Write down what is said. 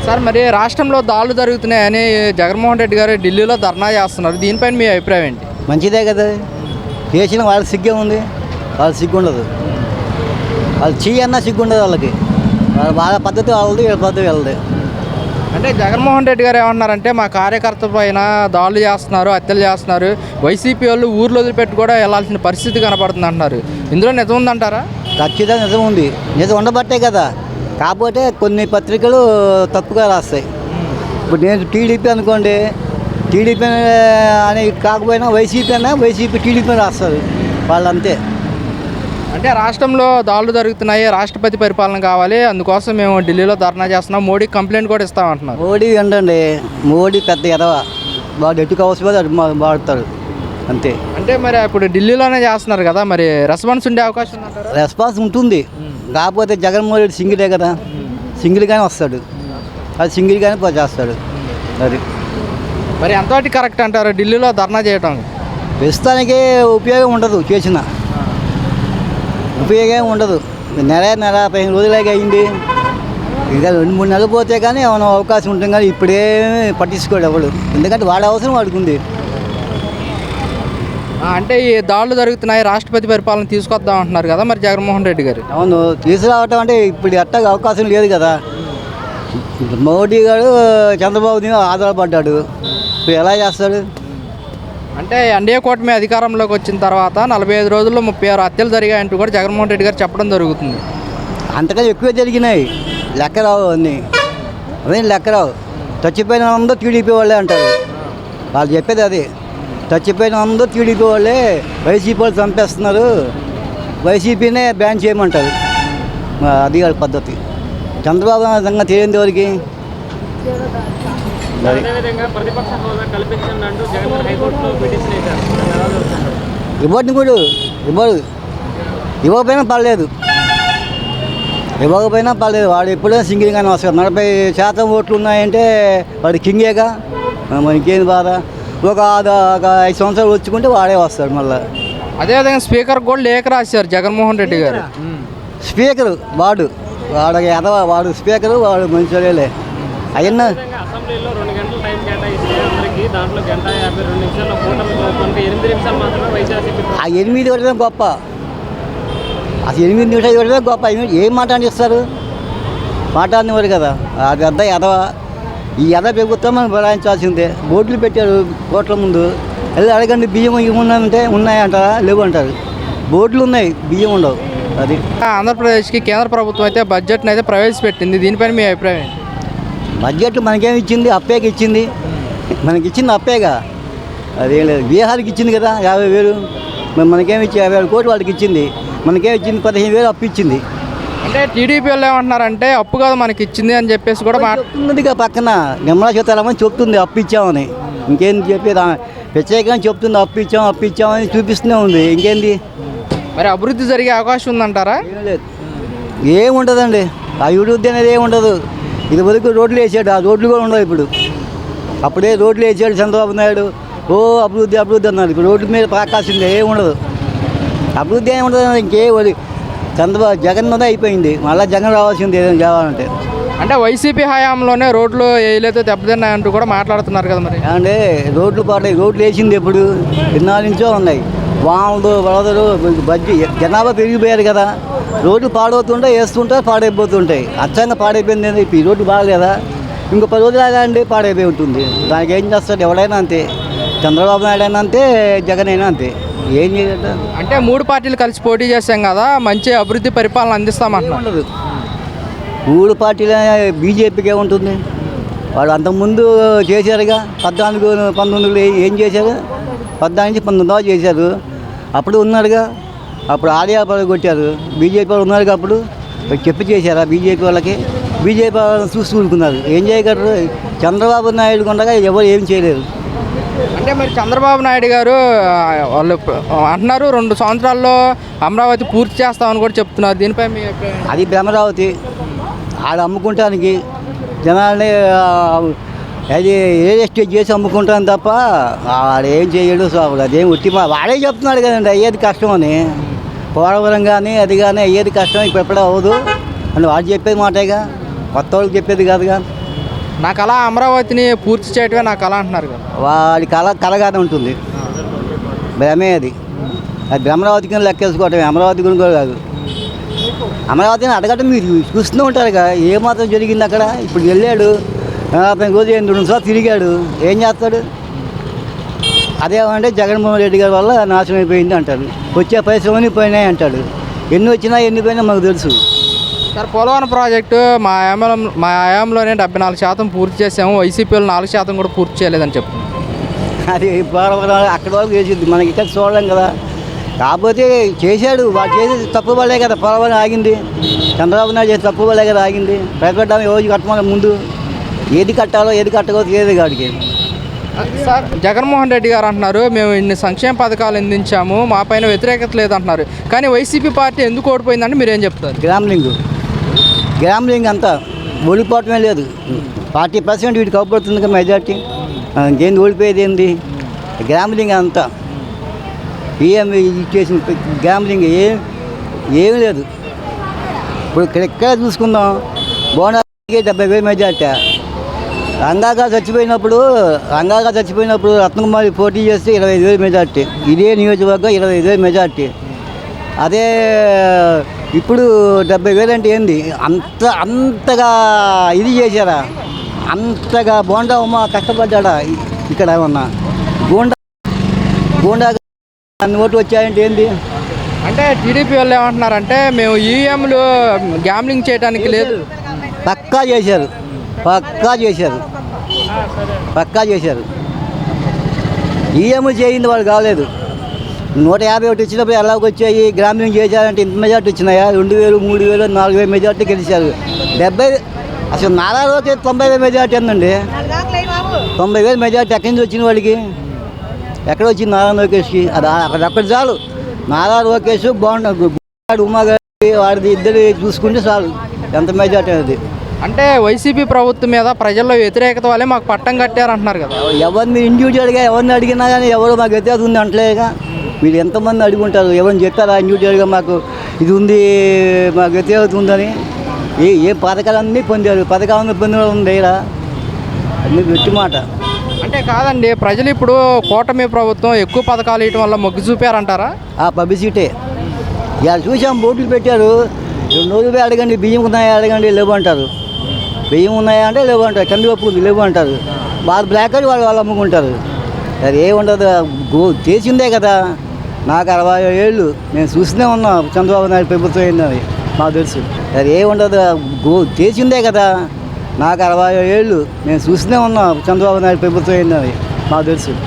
Sir మరి రాష్ట్రంలో దాడులు జరుగుతున్నాయని జగన్మోహన్ రెడ్డి గారు ఢిల్లీలో ధర్నా చేస్తున్నారు. దీనిపైన మీ అభిప్రాయం ఏంటి? మంచిదే కదా, చేసిన వాళ్ళకి సిగ్గే ఉంది, వాళ్ళకి సిగ్గు ఉండదు. వాళ్ళు చెయ్యన్నా సిగ్గు ఉండదు వాళ్ళకి. వాళ్ళ పద్ధతి వాళ్ళది, వీళ్ళ పద్ధతి వెళ్ళదు. అంటే జగన్మోహన్ రెడ్డి గారు ఏమన్నారంటే మా కార్యకర్త పైన దాడులు చేస్తున్నారు, హత్యలు చేస్తున్నారు, వైసీపీ వాళ్ళు ఊర్లో వదిలిపెట్టి కూడా వెళ్ళాల్సిన పరిస్థితి కనపడుతుంది అంటున్నారు. ఇందులో నిజం ఉందంటారా? ఖచ్చితంగా నిజం ఉంది. నిజం ఉండబట్టే కదా. కాకపోతే కొన్ని పత్రికలు తప్పుగా రాస్తాయి. ఇప్పుడు నేను టీడీపీ అనుకోండి, టీడీపీ అని కాకపోయినా వైసీపీ అయినా వైసీపీ టీడీపీ రాస్తారు వాళ్ళంతే. అంటే రాష్ట్రంలో దాడులు జరుగుతున్నాయి, రాష్ట్రపతి పరిపాలన కావాలి, అందుకోసం మేము ఢిల్లీలో ధర్నా చేస్తున్నాం, మోడీకి కంప్లైంట్ కూడా ఇస్తామంటున్నారు. మోడీ ఏంటండి, మోడీ పెద్ద ఎదవ, వాడు ఎటు కావచ్చు అది వాడతాడు అంతే. అంటే మరి ఇప్పుడు ఢిల్లీలోనే చేస్తున్నారు కదా, మరి రెస్పాన్స్ ఉండే అవకాశం ఉందంటారా? రెస్పాన్స్ ఉంటుంది. కాకపోతే జగన్మోహన్ రెడ్డి సింగిలే కదా, సింగిల్గానే వస్తాడు, అది సింగిల్గానే చేస్తాడు. అది మరి ఎంతవరకు కరెక్ట్ అంటారు ఢిల్లీలో ధర్నా చేయటం? ప్రస్తుతానికి ఉపయోగం ఉండదు, చేసిన ఉపయోగం ఉండదు. నెల 15 రోజులాగా అయింది. ఇంకా 2-3 నెలలు పోతే కానీ ఏమైనా అవకాశం ఉంటుంది, కానీ ఇప్పుడేమీ పట్టించుకోడు ఎవడు. ఎందుకంటే వాడి అవసరం వాడికి ఉంది. అంటే ఈ దాడులు జరుగుతున్నాయి, రాష్ట్రపతి పరిపాలన తీసుకొద్దాం అంటున్నారు కదా మరి జగన్మోహన్ రెడ్డి గారు. అవును, తీసుకురావటం అంటే ఇప్పుడు ఎట్టగా అవకాశం లేదు కదా. మోడీ గారు చంద్రబాబు మీద ఆధారపడ్డాడు, ఇప్పుడు ఎలా చేస్తాడు? అంటే ఎన్డీఏ కూటమి అధికారంలోకి వచ్చిన తర్వాత 45 రోజుల్లో 36 హత్యలు జరిగాయంటూ కూడా జగన్మోహన్ రెడ్డి గారు చెప్పడం జరుగుతుంది. అంతకంటే ఎక్కువే జరిగినాయి, లెక్క రావు అన్నీ. అవన్నీ లెక్క రావు. చచ్చిపోయిన అందరూ టీడీపీ వాళ్ళే అంటారు, వాళ్ళు చెప్పేది అది. చచ్చిపోయిన అందరూ టీడీపీ వాళ్ళే, వైసీపీ వాళ్ళు చంపేస్తున్నారు, వైసీపీనే బ్యాన్ చేయమంటారు. అది వాళ్ళ పద్ధతి. చంద్రబాబు విధంగా తెలియని ఎవరికి ఇవ్వడిని కూడా ఇవ్వకపోయినా పర్లేదు, వాడు ఎప్పుడైనా సింగిల్గానే వస్తాడు. 40% ఓట్లు ఉన్నాయంటే వాడు కింగేగా, మరి ఇంకేం బాధ. ఒక 5 సంవత్సరాలు వచ్చుకుంటే వాడే వస్తాడు మళ్ళీ. అదేవిధంగా స్పీకర్ కూడా లేఖ రాశారు జగన్మోహన్ రెడ్డి గారు. స్పీకరు వాడు ఎదవ, వాడు స్పీకరు, వాడు మంచివాళ్ళే. అవన్నీ అసెంబ్లీలో 2 గంటల టైం కేటాయిస్తే అందరికీ దాంట్లో 1:52 నిమిషాల్లో కూటమి 8 నిమిషాలు మాత్రమే వైసీపీ. ఆ 8 వరకే గొప్ప, అసలు 8 నిమిషాలు వరకే గొప్ప. ఏం మాట్లాడిస్తారు? మాట్లాడినవారు కదా. అది అద్ద ఎదవ. ఈ ఎద ప్రభుత్వం మనం బలాయించాల్సిందే. బోర్డులు పెట్టారు కోట్ల ముందు, వెళ్ళి అడగండి బియ్యం ఇవ్వమంటే ఉన్నాయంటారా? లేవు అంటారు. బోర్డులు ఉన్నాయి, బియ్యం ఉండవు. అది ఆంధ్రప్రదేశ్కి కేంద్ర ప్రభుత్వం అయితే బడ్జెట్ని అయితే ప్రవేశపెట్టింది, దీనిపైన మీ అభిప్రాయం? బడ్జెట్ మనకేమి ఇచ్చింది? అప్పేకి ఇచ్చింది. మనకి ఇచ్చింది అప్పేగా, అదేం లేదు. బీహార్కి ఇచ్చింది కదా 50,000, మనకేమి ఇచ్చి 50,000 కోట్లు వాళ్ళకి ఇచ్చింది. మనకేమి ఇచ్చింది? 15,000 అప్పు ఇచ్చింది. అంటే టీడీపీ వాళ్ళు ఏమంటున్నారంటే అప్పు కాదు మనకి ఇచ్చింది అని చెప్పేసి కూడా చెప్తుందిగా పక్కన. నిర్మలా సీతారామన్ చెప్తుంది అప్పు ఇచ్చామని. ఇంకేంది చెప్పేది? ప్రత్యేకంగా చెప్తుంది అప్పు ఇచ్చామని చూపిస్తూనే ఉంది. ఇంకేంది? మరి అభివృద్ధి జరిగే అవకాశం ఉందంటారా? ఏముండదండి, అభివృద్ధి అనేది ఏముండదు. ఇది వరకు రోడ్లు వేసాడు, ఆ రోడ్లు కూడా ఉండవు ఇప్పుడు. అప్పుడే రోడ్లు వేసాడు చంద్రబాబు నాయుడు, ఓ అభివృద్ధి అన్నారు. ఇప్పుడు రోడ్ల మీద పాకాల్సిందే, ఏముండదు అభివృద్ధి, ఏముండదు. చంద్రబాబు జగన్ మీద అయిపోయింది, మళ్ళీ జగన్ రావాల్సింది ఏదైనా కావాలంటే. అంటే వైసీపీ హయాంలోనే రోడ్లు వేయలేదు, దెబ్బతిన్నాయంటూ కూడా మాట్లాడుతున్నారు కదా మరి. అంటే రోడ్లు పాడాయి, రోడ్లు వేసింది ఎప్పుడు? 4 నుంచో ఉన్నాయి. వాములు వరదలు జనాభా పెరిగిపోయారు కదా, రోడ్లు పాడవుతుంటే వేస్తుంటే పాడైపోతుంటాయి. అచ్చంగా పాడైపోయింది. ఈ రోడ్డు బాగలేదా? ఇంకో 10 రోజులు ఆగండి, పాడైపోయి ఉంటుంది. దానికి ఏం చేస్తాడు? ఎవడైనా అంతే, చంద్రబాబు నాయుడు అయినా అంతే, జగన్ అయినా అంతే. ఏం చేయట? అంటే 3 పార్టీలు కలిసి పోటీ చేశాం కదా, మంచి అభివృద్ధి పరిపాలన అందిస్తామంటున్నారు. 3 పార్టీలు బీజేపీకి ఏముంటుంది? వాడు అంతకుముందు చేశారుగా. 14-19 ఏం చేశారు? 14-19 చేశారు. అప్పుడు ఉన్నారుగా, అప్పుడు ఆడియాపాలు కొట్టారు. బీజేపీ వాళ్ళు ఉన్నారుగా, అప్పుడు చెప్పి చేశారా బీజేపీ వాళ్ళకి? బీజేపీ వాళ్ళని చూసుకుంటున్నారు. ఏం చేయగలరు? చంద్రబాబు నాయుడు ఉండగా ఎవరు ఏం చేయలేరు. అంటే మరి చంద్రబాబు నాయుడు గారు వాళ్ళు అంటున్నారు 2 సంవత్సరాల్లో అమరావతి పూర్తి చేస్తామని కూడా చెప్తున్నారు. దీనిపై మీ అభిప్రాయం? అది అమరావతి ఆడ అమ్ముకుంటానికి జనాల్ని అది రియల్ ఎస్టేట్ చేసి అమ్ముకుంటాను తప్ప వాడేం చేయడు. అదేం ఉట్టి వాడే చెప్తున్నాడు కదండి అయ్యేది కష్టం అని. పోలవరం కానీ అది కానీ అయ్యేది కష్టం, ఇప్పుడు ఎప్పుడూ అవ్వదు అని వాడు చెప్పేది మాటేగా, కొత్త వాళ్ళకి చెప్పేది కాదుగా. నా కళ అమరావతిని పూర్తి చేయటమే నా కళ అంటున్నారు కదా. వాడి కలగానే ఉంటుంది, భ్రమే అది. అది అమరావతికి లెక్కేసుకోవటమే, అమరావతి గురించి కూడా కాదు. అమరావతిని అడగటం మీరు చూస్తూనే ఉంటారు కదా, ఏమాత్రం జరిగింది అక్కడ. ఇప్పుడు వెళ్ళాడు 40 రోజులు 2 నిమిషాలు తిరిగాడు, ఏం చేస్తాడు? అదేమంటే జగన్మోహన్ రెడ్డి గారి వల్ల నాశనం అయిపోయింది అంటారు. వచ్చే పరిశ్రమని పోయినాయి అంటాడు. ఎన్ని వచ్చినా ఎన్ని పోయినా మాకు తెలుసు. సార్, పోలవరం ప్రాజెక్టు మా హయాంలోనే 74% పూర్తి చేసాము, వైసీపీలో 4% కూడా పూర్తి చేయలేదని చెప్తున్నారు. అది అక్కడ వరకు చేసింది, మనకి ఇక్కడ చూడలేం కదా. కాకపోతే చేశాడు, వాడు చేసి తప్పు వల్లే కదా పోలవరం ఆగింది. చంద్రబాబు నాయుడు చేసి తప్పు వల్లే కదా ఆగింది. భయపడ్డాము రోజు కట్టమని ముందు ఏది కట్టాలో ఏది కట్టకూడదు ఏది కాడికి. సార్, జగన్మోహన్ రెడ్డి గారు అంటున్నారు మేము ఇన్ని సంక్షేమ పథకాలు అందించాము, మా పైన వ్యతిరేకత లేదంటున్నారు. కానీ వైసీపీ పార్టీ ఎందుకు ఓడిపోయిందంటే మీరేం చెప్తారు? గ్రామ్లింగ్ అంతా ఓడిపోవటమే లేదు. 40% వీటికి అవపడుతుంది కదా మెజార్టీ. ఇంకేంది ఓడిపోయేది ఏంది? గ్రామ్లింగ్ అంతా ఏం చేసిన గ్రామ్లింగ్ ఏం లేదు. ఇప్పుడు ఇక్కడ చూసుకుందాం, బోనాకి 70,000 మెజార్టీ. రంగాగా చచ్చిపోయినప్పుడు రత్నకుమారి పోటీ చేస్తే 25,000 మెజార్టీ. ఇదే నియోజకవర్గం 25,000 మెజార్టీ. అదే ఇప్పుడు 70,000 అంటే ఏంది? అంతగా ఇది చేశారా? అంతగా బోండా ఉమ్మ కష్టపడ్డా ఇక్కడ ఏమన్నా గోండా అన్ని ఓట్లు వచ్చాయంటే ఏంది? అంటే టీడీపీ వాళ్ళు ఏమంటున్నారంటే మేము ఈవీఎంలు గ్యామ్లింగ్ చేయడానికి లేదు. పక్కా చేశారు. ఈఎంలు చేయింది వాళ్ళు కాలేదు. 151 వచ్చినప్పుడు ఎలాగ వచ్చాయి? గ్రామీణ చేశారంటే ఇంత మెజార్టీ వచ్చినాయా? 2,000, 3,000, 4,000 మెజార్టీ గెలిచారు. 70 అసలు నారా లోకేష్ 90,000 మెజార్టీ ఏందండి? 90,000 మెజార్టీ ఎక్కడి నుంచి వచ్చింది వాడికి? ఎక్కడ వచ్చింది నారా లోకేష్కి? అది అక్కడ చాలు. నారా లోకేష్ బాగుంటాడు, ఉమాగారి వాడిది ఇద్దరు చూసుకుంటే చాలు ఎంత మెజార్టీ అనేది. అంటే వైసీపీ ప్రభుత్వం మీద ప్రజల్లో వ్యతిరేకత వల్లే మాకు పట్టం కట్టారంటున్నారు కదా. ఎవరిని ఇండివిజువల్గా ఎవరిని అడిగినా కానీ ఎవరు మాకు వ్యత్యాసం ఉంది అంటలేగా. మీరు ఎంతమంది అడుగుంటారు? ఎవరిని చెప్పారా ఇండివిజువల్గా మాకు ఇది ఉంది, మాకు వ్యత్యాసం ఉందని? ఏ పథకాలన్నీ పొందారు, పథకాలన్నీ పొందిన లేరా? అన్నీ గట్టి మాట. అంటే కాదండి, ప్రజలు ఇప్పుడు కూటమి ప్రభుత్వం ఎక్కువ పథకాలు ఇవ్వడం వల్ల మొగ్గు చూపారంటారా? ఆ పబ్లిసిటీ ఇవాళ చూసాం, బోర్డులు పెట్టారు. 2 రోజులు అడగండి, బియ్యం ఉన్నాయా అడగండి, లేవు అంటారు. బియ్యం ఉన్నాయా అంటే లేవు అంటారు. కందిపప్పు ఉంది లేవు అంటారు. వాళ్ళు బ్లాక్ అని వాళ్ళు అమ్ముకుంటారు. అది ఏముండదు, చేసిందే కదా. నాకు 60 ఏళ్ళు నేను చూస్తూనే ఉన్నా చంద్రబాబు నాయుడు ప్రభుత్వం ఏందని మాకు తెలుసు. అది ఏముండదు, చేసిందే కదా. నాకు 60 ఏళ్ళు నేను చూస్తూనే ఉన్నా చంద్రబాబు నాయుడు ప్రభుత్వం ఏందని మాకు తెలుసు.